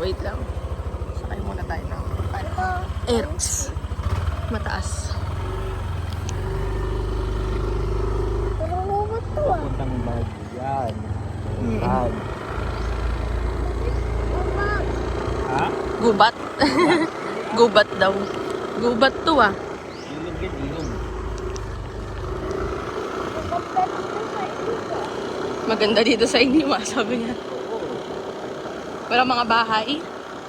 Wait lang. Sakay muna tayo ng Aerox. Mataas. Papuntang bag. Yan. Yan. Ha? Gubat. Gubat daw. Gubat to ah. Ilog yan, ilog. Maganda dito sa inyo ah, sabi niya. Wala mga bahay.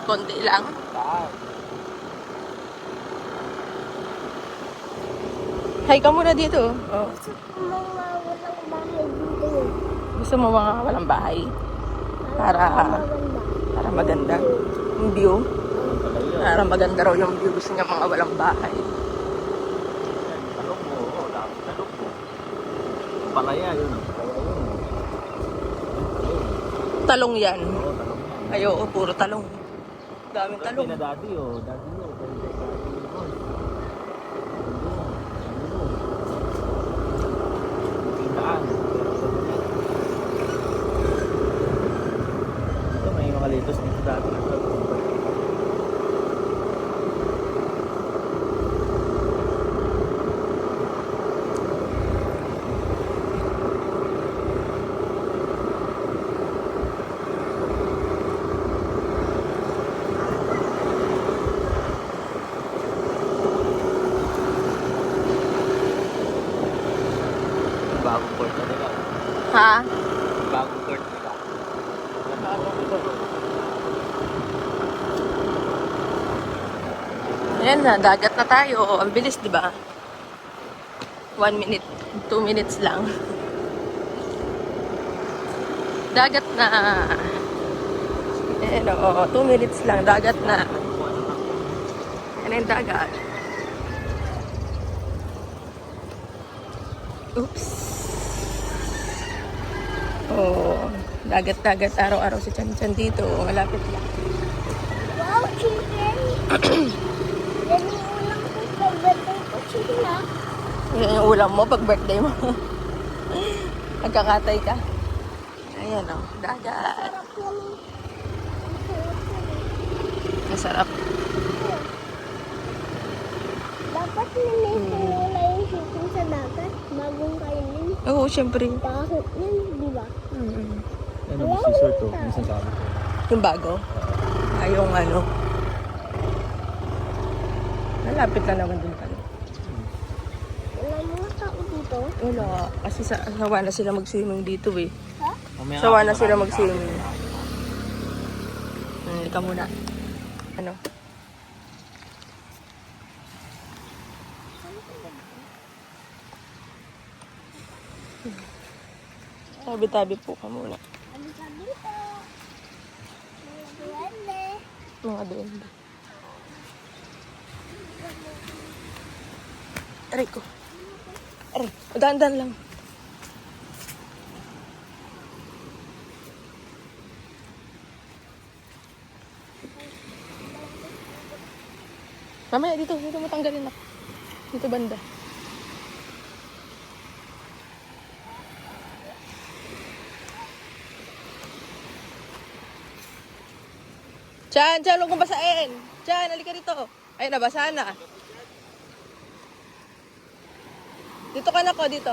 Konti lang. Hi ka muna dito. Oh. Gusto mo mga walang bahay? Para maganda. Yung view. Para maganda raw yung view. Gusto niya mga walang bahay. Talong mo. Oo, talong mo. Palaya yun. Talong yan. Oo, talong yan. Ay, oo, puro talong. Daming talong. Dati na dati oh. Dati mo. Pintaan. Ito may mga litos dito dati. Bagong court na nila. Ha? Bagong court nila. Ayan na, dagat na tayo. Ang bilis, di ba? 1 minute, 2 minutes lang. Dagat na. Ayan o, 2 minutes lang. Dagat na. Ayan yung dagat. Oops. Oh, dagat-dagat araw-araw si Chan-Chan dito. Malapit lang. Wow, chicken! Yan yung ulam ko pag birthday ko, chicken ah. Yan yung ulam mo pag birthday mo. Nagkakatay ka. Ayan o, dagat. Sarap yan eh. Masarap. Dapat nilito nila yung chicken sa dagat bagong kainin. Oo, syempre. Bakit yun, di ba? Ano yung scissor to? Minsan sabi ko. Yung bago? Yung ano. Malapit na naman din pala. Wala mga tao dito. Wala. Kasi sawa na sila mag-swimming dito eh. Ha? Mamaya Sawa ako na sila marami mag-swimming. tao. Ikaw muna. Ano? Tabi-tabi po ka muna. Ano ka dito? Mga duwende. Mga duwende. Aray ko. Aray. Daan-daan lang. Mamaya dito mo tanggalin ako. Dito banda. Chan, huwag kong basain. Chan, halika dito. Ay, nabasa na. Dito ka na ko, dito.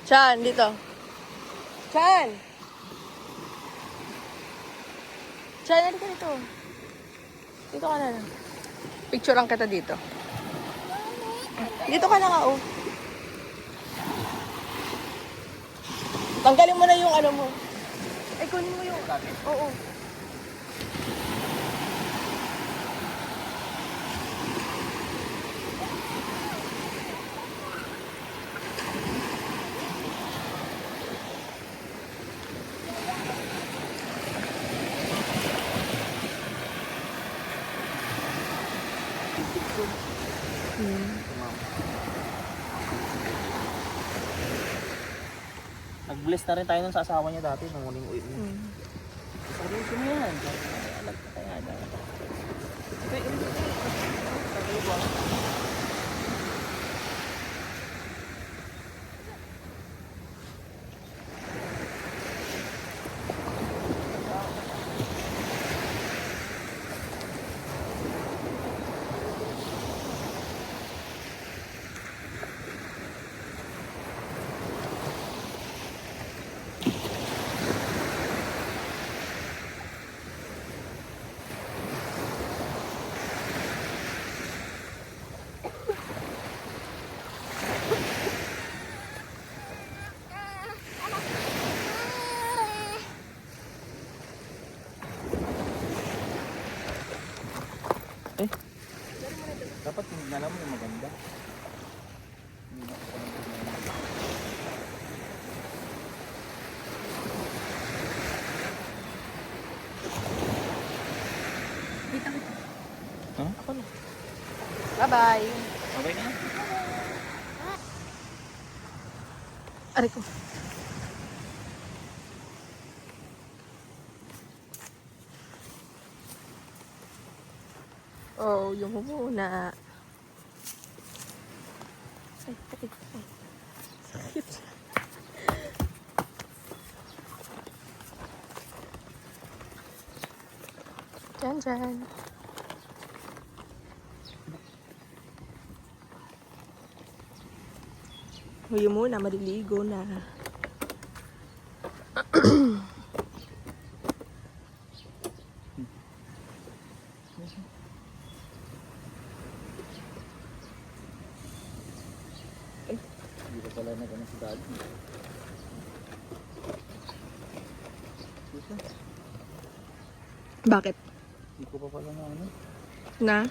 Chan, dito. Chan! Chan, halika dito. Dito ka na lang. Picture lang kita dito. Dito ka na nga, oh. Tanggalin mo na yung ano mo. Ay, kunin mo yung... Oo. Nag-bless na rin tayo nun sa asawa niya dati nung muling uwi niya. Seryoso mo yan. Alag ka kaya daw. Dapat tingnan mo yung maganda. Hindi na ako Ha? Ako na. Bye-bye. Okay na? Aray ko. Oh, yung muna. Ay, sakit. Ay, sakit. Dyan, dyan. Huyo muna, maliligo na. Hindi ko pala na ganun si daddy. Bakit? Hindi ko pa pala na ano. Na?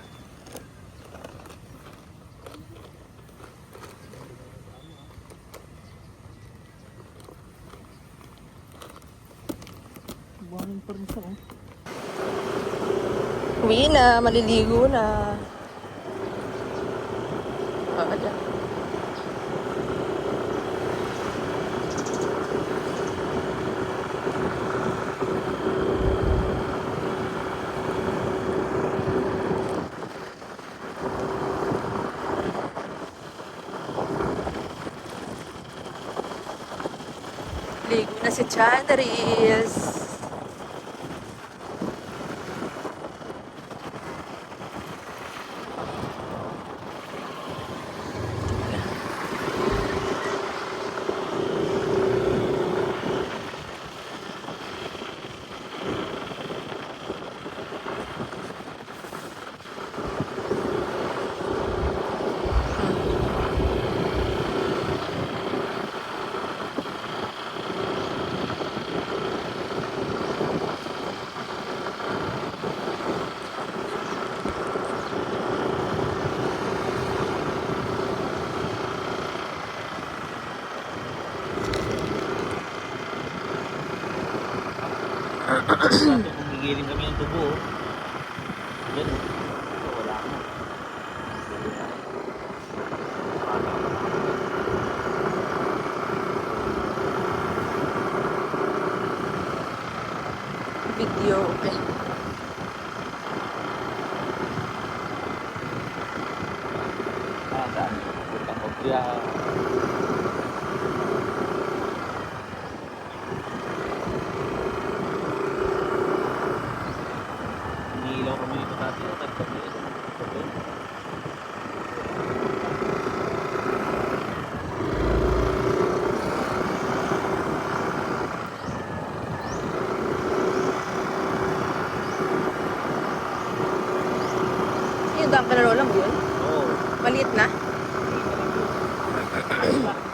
Buhangin pa rin siya oh. Uwi na, maliligo na. Dyan. Ligo na si Chandris. Humigiling kami ng tubo oh. Yan oh. Wala na. Video, okay. Saan? Puntang Obya. Iniilaw kami dito dati. Nagtabi. Yung dam ka na rola mo yun? Oo. Maliit na? Hindi